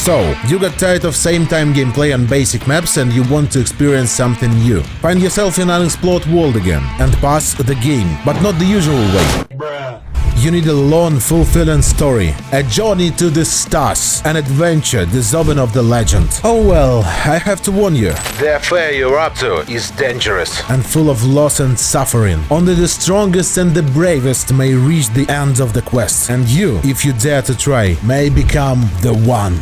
So, you got tired of same-time gameplay on basic maps and you want to experience something new. Find yourself in an unexplored world again and pass the game, but not the usual way. You need a long, fulfilling story, a journey to the stars, an adventure deserving of the legend. Oh well, I have to warn you. The affair you're up to is dangerous and full of loss and suffering. Only the strongest and the bravest may reach the end of the quest, and you, if you dare to try, may become the one.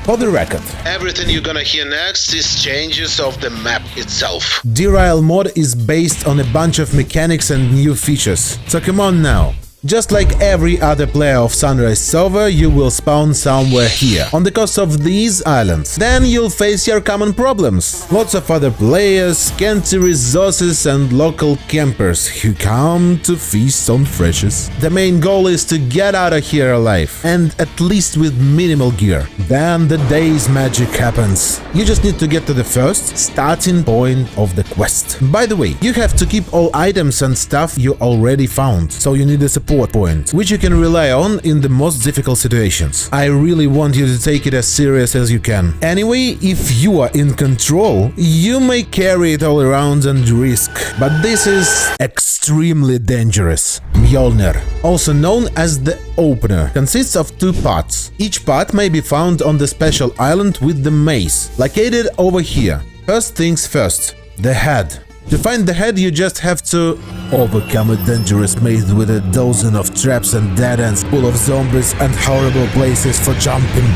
For the record, everything you're gonna hear next is changes of the map itself. Derail mod is based on a bunch of mechanics and new features, so come on now. Just like every other player of SunriSe server, you will spawn somewhere here, on the coast of these islands. Then you'll face your common problems. Lots of other players, scanty resources and local campers who come to feast on freshes. The main goal is to get out of here alive, and at least with minimal gear. Then the day's magic happens. You just need to get to the first starting point of the quest. By the way, you have to keep all items and stuff you already found, so you need a support point, which you can rely on in the most difficult situations. I really want you to take it as serious as you can. Anyway, if you are in control, you may carry it all around and risk, but this is extremely dangerous. Mjolnir, also known as the opener, consists of two parts. Each part may be found on the special island with the maze, located over here. First things first, the head. To find the head, you just have to overcome a dangerous maze with a dozen of traps and dead ends full of zombies and horrible places for jumping.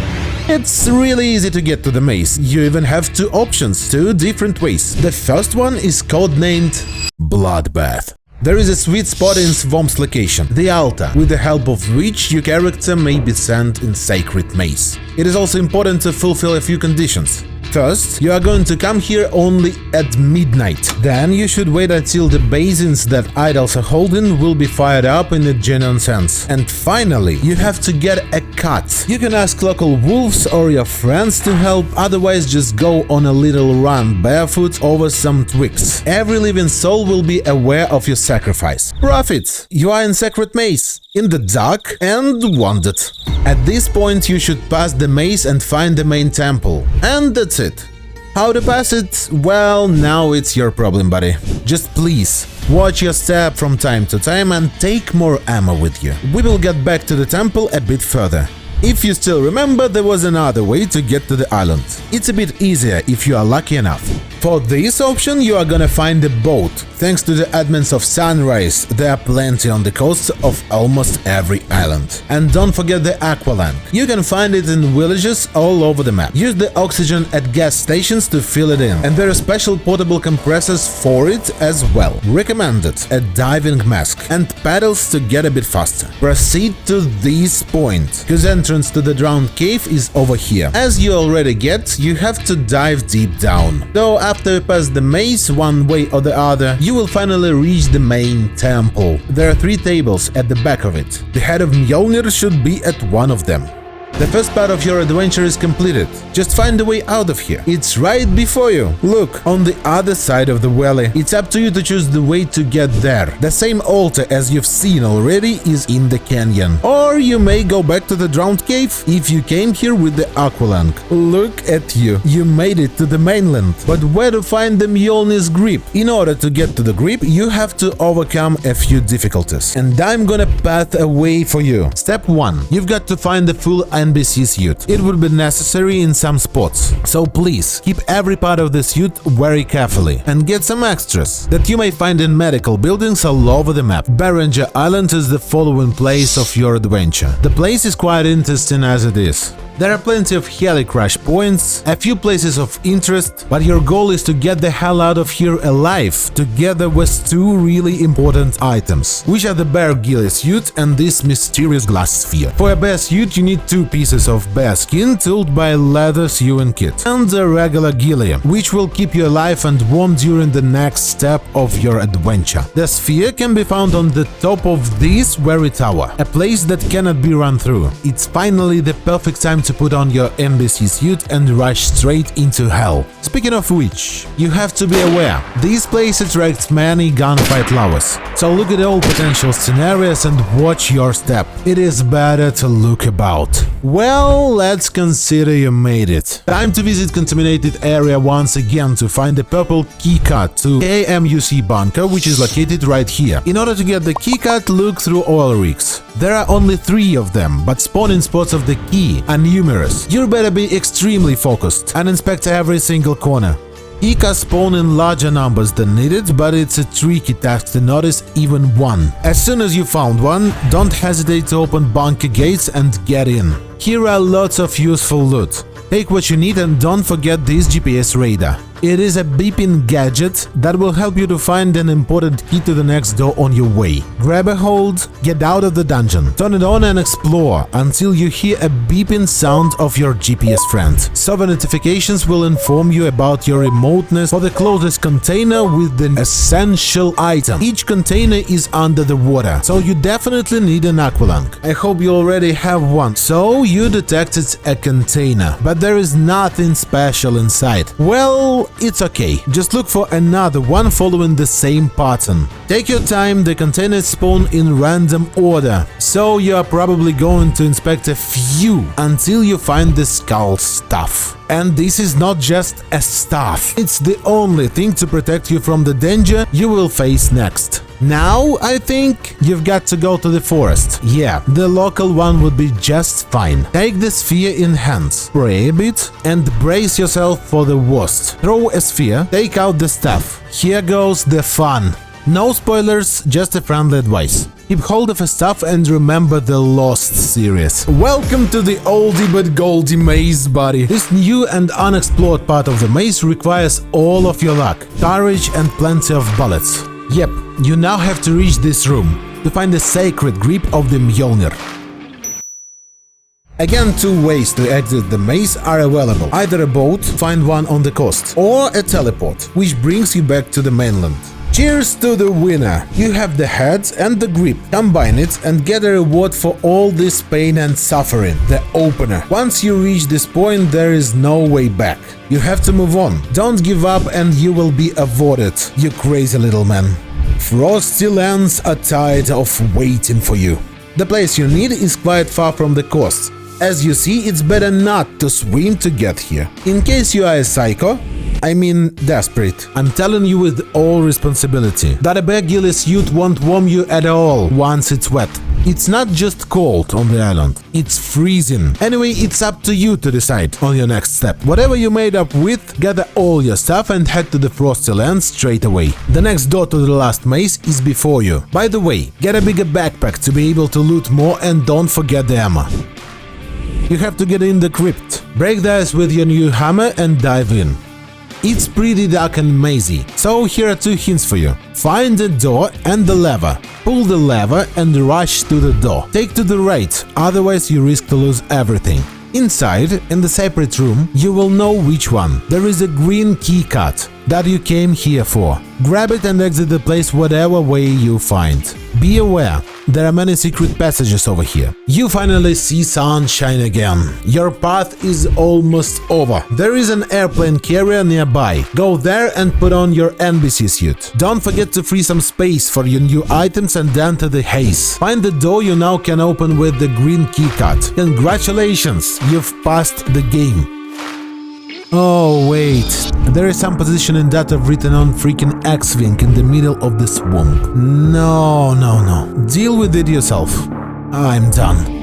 It's really easy to get to the maze. You even have two options, two different ways. The first one is codenamed Bloodbath. There is a sweet spot in Swamp's location, the altar, with the help of which your character may be sent in sacred maze. It is also important to fulfill a few conditions. First, you are going to come here only at midnight. Then you should wait until the basins that idols are holding will be fired up in a genuine sense. And finally, you have to get a cut. You can ask local wolves or your friends to help, otherwise just go on a little run barefoot over some twigs. Every living soul will be aware of your sacrifice. Profit! You are in sacred maze, in the dark and wounded. At this point you should pass the maze and find the main temple. And that's it. How to pass it? Well, now it's your problem, buddy. Just please, watch your step from time to time and take more ammo with you. We will get back to the temple a bit further. If you still remember, there was another way to get to the island. It's a bit easier if you are lucky enough. For this option, you are gonna find a boat. Thanks to the admins of SunriSe, there are plenty on the coasts of almost every island. And don't forget the aqualank. You can find it in villages all over the map. Use the oxygen at gas stations to fill it in. And there are special portable compressors for it as well. Recommended a diving mask and paddles to get a bit faster. Proceed to this point, whose entrance to the drowned cave is over here. As you already get, you have to dive deep down. So after you pass the maze one way or the other, you will finally reach the main temple. There are 3 tables at the back of it. The head of Mjolnir should be at one of them. The first part of your adventure is completed. Just find a way out of here. It's right before you. Look, on the other side of the valley. It's up to you to choose the way to get there. The same altar as you've seen already is in the canyon. Or you may go back to the drowned cave if you came here with the aqualank. Look at you. You made it to the mainland. But where to find the Mjolnir's grip? In order to get to the grip, you have to overcome a few difficulties. And I'm gonna path a way for you. Step 1. You've got to find the full NBC suit. It would be necessary in some spots, so please keep every part of the suit very carefully and get some extras that you may find in medical buildings all over the map. Berenger Island is the following place of your adventure. The place is quite interesting as it is. There are plenty of heli crash points, a few places of interest, but your goal is to get the hell out of here alive, together with 2 really important items, which are the bear ghillie suit and this mysterious glass sphere. For a bear suit you need 2 pieces of bear skin tooled by leather sewing kit, and a regular ghillie, which will keep you alive and warm during the next step of your adventure. The sphere can be found on the top of this very tower, a place that cannot be run through. It's finally the perfect time to put on your embassy suit and rush straight into hell. Speaking of which, you have to be aware, this place attracts many gunfight lovers. So look at all potential scenarios and watch your step. It is better to look about. Well, let's consider you made it. Time to visit contaminated area once again to find the purple keycard to AMUC bunker, which is located right here. In order to get the keycard, look through oil rigs. There are only 3 of them, but spawning spots of the key are numerous. You better be extremely focused and inspect every single corner. Keycards spawn in larger numbers than needed, but it's a tricky task to notice even one. As soon as you found one, don't hesitate to open bunker gates and get in. Here are lots of useful loot. Take what you need and don't forget this GPS radar. It is a beeping gadget that will help you to find an important key to the next door on your way. Grab a hold, get out of the dungeon, turn it on and explore until you hear a beeping sound of your GPS friend. Server notifications will inform you about your remoteness for the closest container with the essential item. Each container is under the water, so you definitely need an aqualung. I hope you already have one. So you detected a container, but there is nothing special inside. Well, it's okay, just look for another one following the same pattern. Take your time, the containers spawn in random order, so you are probably going to inspect a few until you find the skull stuff. And this is not just a stuff, it's the only thing to protect you from the danger you will face next. Now, I think you've got to go to the forest. Yeah, the local one would be just fine. Take the sphere in hands, pray a bit, and brace yourself for the worst. Throw a sphere, take out the stuff. Here goes the fun. No spoilers, just a friendly advice. Keep hold of a stuff and remember the Lost series. Welcome to the oldie but goldie maze, buddy. This new and unexplored part of the maze requires all of your luck, courage and plenty of bullets. Yep, you now have to reach this room to find the sacred grip of the Mjolnir. Again, 2 ways to exit the maze are available. Either a boat, find one on the coast, or a teleport, which brings you back to the mainland. Cheers to the winner! You have the head and the grip. Combine it and get a reward for all this pain and suffering, the opener. Once you reach this point, there is no way back. You have to move on. Don't give up and you will be awarded, you crazy little man. Frosty lands are tired of waiting for you. The place you need is quite far from the coast. As you see, it's better not to swim to get here. In case you are a psycho, I mean desperate, I'm telling you with all responsibility that a bare ghillie suit won't warm you at all once it's wet. It's not just cold on the island, it's freezing. Anyway, it's up to you to decide on your next step. Whatever you made up with, gather all your stuff and head to the Frosty Lands straight away. The next door to the last maze is before you. By the way, get a bigger backpack to be able to loot more and don't forget the ammo. You have to get in the crypt. Break the ice with your new hammer and dive in. It's pretty dark and mazy, so here are 2 hints for you. Find the door and the lever. Pull the lever and rush to the door. Take to the right, otherwise you risk to lose everything. Inside, in the separate room, you will know which one. There is a green keycard that you came here for. Grab it and exit the place whatever way you find. Be aware, there are many secret passages over here. You finally see sunshine again. Your path is almost over. There is an airplane carrier nearby. Go there and put on your NBC suit. Don't forget to free some space for your new items and enter the haze. Find the door you now can open with the green keycard. Congratulations, you've passed the game. Oh wait, there is some positioning data written on freaking X-Wing in the middle of the swamp. No. Deal with it yourself. I'm done.